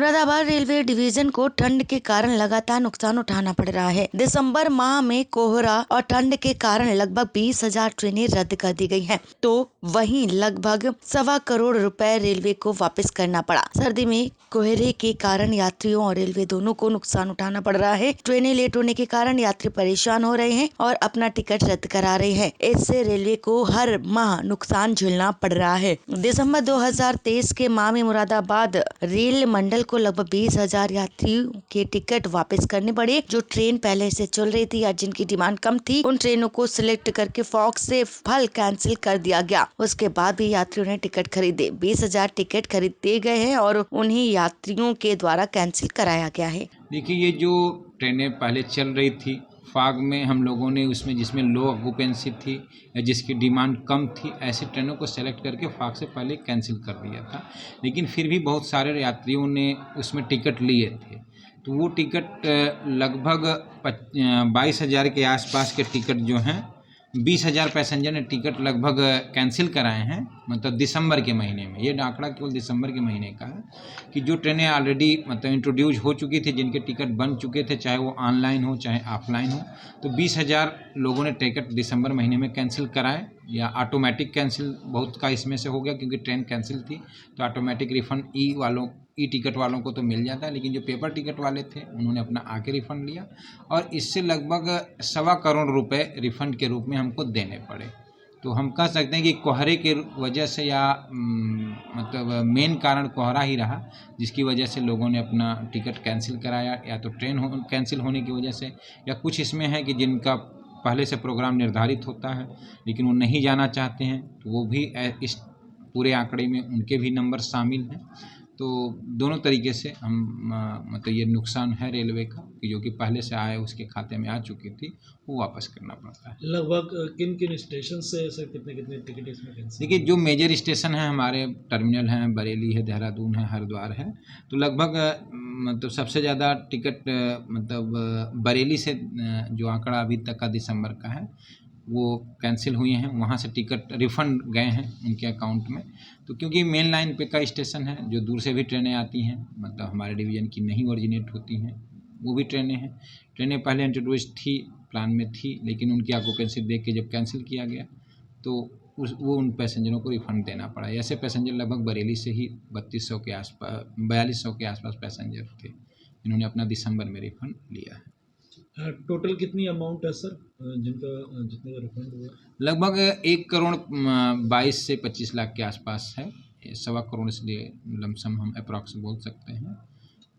Moradabad railway division को ठंड के कारण लगातार नुकसान उठाना पड़ रहा है। दिसंबर माह में कोहरा और ठंड के कारण लगभग 20,000 ट्रेनें रद्द कर दी गई हैं, तो वहीं लगभग 1.25 करोड़ रुपए रेलवे को वापस करना पड़ा। सर्दी में कोहरे के कारण यात्रियों और रेलवे दोनों को नुकसान उठाना पड़ रहा है। ट्रेनें लेट होने के कारण यात्री परेशान हो रहे हैं और अपना टिकट रद्द करा रहे हैं। इससे रेलवे को हर माह नुकसान झेलना पड़ रहा है। दिसंबर 2023 के माह में मुरादाबाद रेल मंडल को लगभग 20,000 यात्रियों के टिकट वापस करने पड़े। जो ट्रेन पहले से चल रही थी या जिनकी डिमांड कम थी, उन ट्रेनों को सिलेक्ट करके फॉक्स से फल कैंसिल कर दिया गया। उसके बाद भी यात्रियों ने टिकट खरीदे। 20,000 टिकट खरीदे गए हैं और उन्हें यात्रियों के द्वारा कैंसिल कराया गया है। देखिए, ये जो ट्रेनें पहले चल रही थी फाग में, हम लोगों ने उसमें जिसमें लो ऑक्यूपेंसी थी या जिसकी डिमांड कम थी, ऐसे ट्रेनों को सेलेक्ट करके फाग से पहले कैंसिल कर दिया था। लेकिन फिर भी बहुत सारे यात्रियों ने उसमें टिकट लिए थे, तो वो टिकट लगभग 22,000 के आसपास के टिकट जो हैं, 20,000 पैसेंजर ने टिकट लगभग कैंसिल कराए हैं, मतलब दिसंबर के महीने में। ये आंकड़ा केवल दिसंबर के महीने का है कि जो ट्रेनें ऑलरेडी मतलब इंट्रोड्यूस हो चुकी थी, जिनके टिकट बन चुके थे, चाहे वो ऑनलाइन हो चाहे ऑफलाइन हो, तो 20,000 लोगों ने टिकट दिसंबर महीने में कैंसिल कराए या ऑटोमेटिक कैंसिल बहुत का इसमें से हो गया, क्योंकि ट्रेन कैंसिल थी तो ऑटोमेटिक रिफ़ंड ई टिकट वालों को तो मिल जाता है, लेकिन जो पेपर टिकट वाले थे उन्होंने अपना आके रिफ़ंड लिया और इससे लगभग 1.25 करोड़ रुपए रिफ़ंड के रूप में हमको देने पड़े। तो हम कह सकते हैं कि कोहरे के वजह से या मतलब मेन कारण कोहरा ही रहा, जिसकी वजह से लोगों ने अपना टिकट कैंसिल कराया, या तो ट्रेन कैंसिल होने की वजह से, या कुछ इसमें है कि जिनका पहले से प्रोग्राम निर्धारित होता है लेकिन वो नहीं जाना चाहते हैं, तो वो भी इस पूरे आंकड़े में उनके भी नंबर शामिल हैं। तो दोनों तरीके से हम मतलब ये नुकसान है रेलवे का कि जो कि पहले से आए उसके खाते में आ चुकी थी, वो वापस करना पड़ता है। लगभग किन किन स्टेशन से सर कितने टिकट इसमें कैंसिल? देखिए, जो मेजर स्टेशन हैं हमारे टर्मिनल हैं, बरेली है, देहरादून है, हरिद्वार है, तो लगभग मतलब सबसे ज़्यादा टिकट मतलब बरेली से जो आंकड़ा अभी तक का दिसंबर का है वो कैंसिल हुए हैं, वहाँ से टिकट रिफ़ंड गए हैं उनके अकाउंट में। तो क्योंकि मेन लाइन पे का स्टेशन है, जो दूर से भी ट्रेनें आती हैं, मतलब हमारे डिवीज़न की नहीं ओरिजिनेट होती हैं, वो भी ट्रेनें हैं। ट्रेनें पहले इंट्रोड्यूस थी, प्लान में थी, लेकिन उनकी ऑक्यूपेंसी देख के जब कैंसिल किया गया तो वो उन पैसेंजरों को रिफ़ंड देना पड़ा। ऐसे पैसेंजर लगभग बरेली से ही 4200 के आसपास 4200 के आसपास पैसेंजर थे, इन्होंने अपना दिसंबर में रिफ़ंड लिया है। टोटल कितनी अमाउंट है सर जितने का रिफंड हुआ? लगभग 1 करोड़ 22 से 25 लाख के आसपास है। 1.25 करोड़ इसलिए लमसम हम अप्रॉक्स बोल सकते हैं।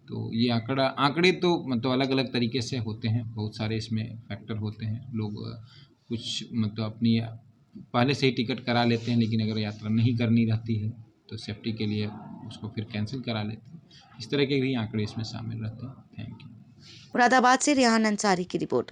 तो ये आंकड़े तो मतलब अलग अलग तरीके से होते हैं, बहुत सारे इसमें फैक्टर होते हैं। लोग कुछ मतलब अपनी पहले से ही टिकट करा लेते हैं, लेकिन अगर यात्रा नहीं करनी रहती है तो सेफ्टी के लिए उसको फिर कैंसिल करा लेते हैं। इस तरह के भी आंकड़े इसमें शामिल रहते हैं। Thank you. मुरादाबाद से रेहान अंसारी की रिपोर्ट।